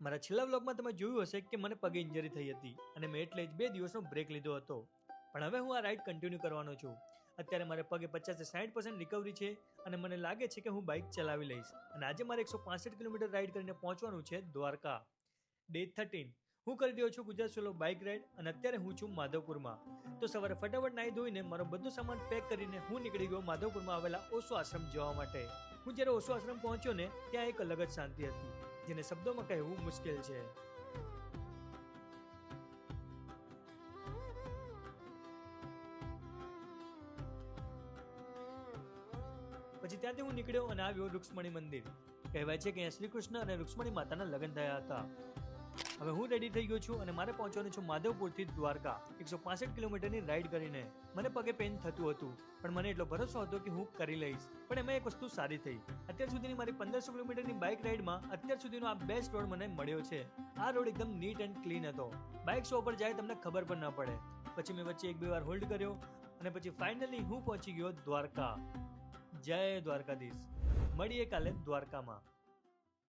મારા છેલ્લા વ્લોગમાં તમે જોયું હશે કે મને પગે ઇન્જરી થઈ હતી અને મેં એટલે જ 2 દિવસનો બ્રેક લીધો હતો. પણ હવે હું આ રાઈડ કન્ટિન્યુ કરવાનો છું. અત્યારે મારે પગે 50 થી 60% રિકવરી છે અને મને લાગે છે કે હું બાઇક ચલાવી લઈશ. અને આજે મારે 165 કિલોમીટર રાઈડ કરીને પહોંચવાનું છે દ્વારકા. ડે 13 હું કરી રહ્યો છું ગુજરાત સોલો બાઇક રાઈડ અને અત્યારે હું છું માધવપુરમાં. તો સવારે ફટાફટ નાહી ધોઈને મારો બધો સામાન પેક કરીને હું નીકળી ગયો માધવપુરમાં આવેલા ઓશો આશ્રમ જવા માટે. હું જ્યારે ઓશો આશ્રમ પહોંચ્યો ને ત્યાં એક અલગ જ શાંતિ હતી જેને શબ્દોમાં કહેવું મુશ્કેલ છે. પછી ત્યાંથી હું નીકળ્યો અને આવ્યો રૂક્ષ્મણી મંદિર. કહેવાય છે કે અહીંયા શ્રી કૃષ્ણ અને રૂક્ષ્મણી માતાના લગ્ન થયા હતા. હવે હું રેડી થઈ ગયો છું અને મારે પહોંચવાનું છું માધવપુરથી દ્વારકા 165 કિલોમીટરની રાઈડ કરીને. મને પગે પેઇન થતું હતું પણ મને એટલો ભરોસો હતો કે હું કરી લઈશ. પણ એમાં એક વસ્તુ સારી થઈ, અત્યાર સુધીની મારી 1500 કિલોમીટરની બાઇક રાઈડમાં અત્યાર સુધીનો આ બેસ્ટ રોડ મને મળ્યો છે. આ રોડ એકદમ નીટ એન્ડ ક્લીન હતો. બાઇક શો પર જાય તમને ખબર પણ ન પડે. પછી મેં વચ્ચે 1-2 વાર હોલ્ડ કર્યો અને પછી ફાઇનલી હું પહોંચી ગયો દ્વારકા. જય દ્વારકાધીશ. મળીએ કાલે દ્વારકામાં.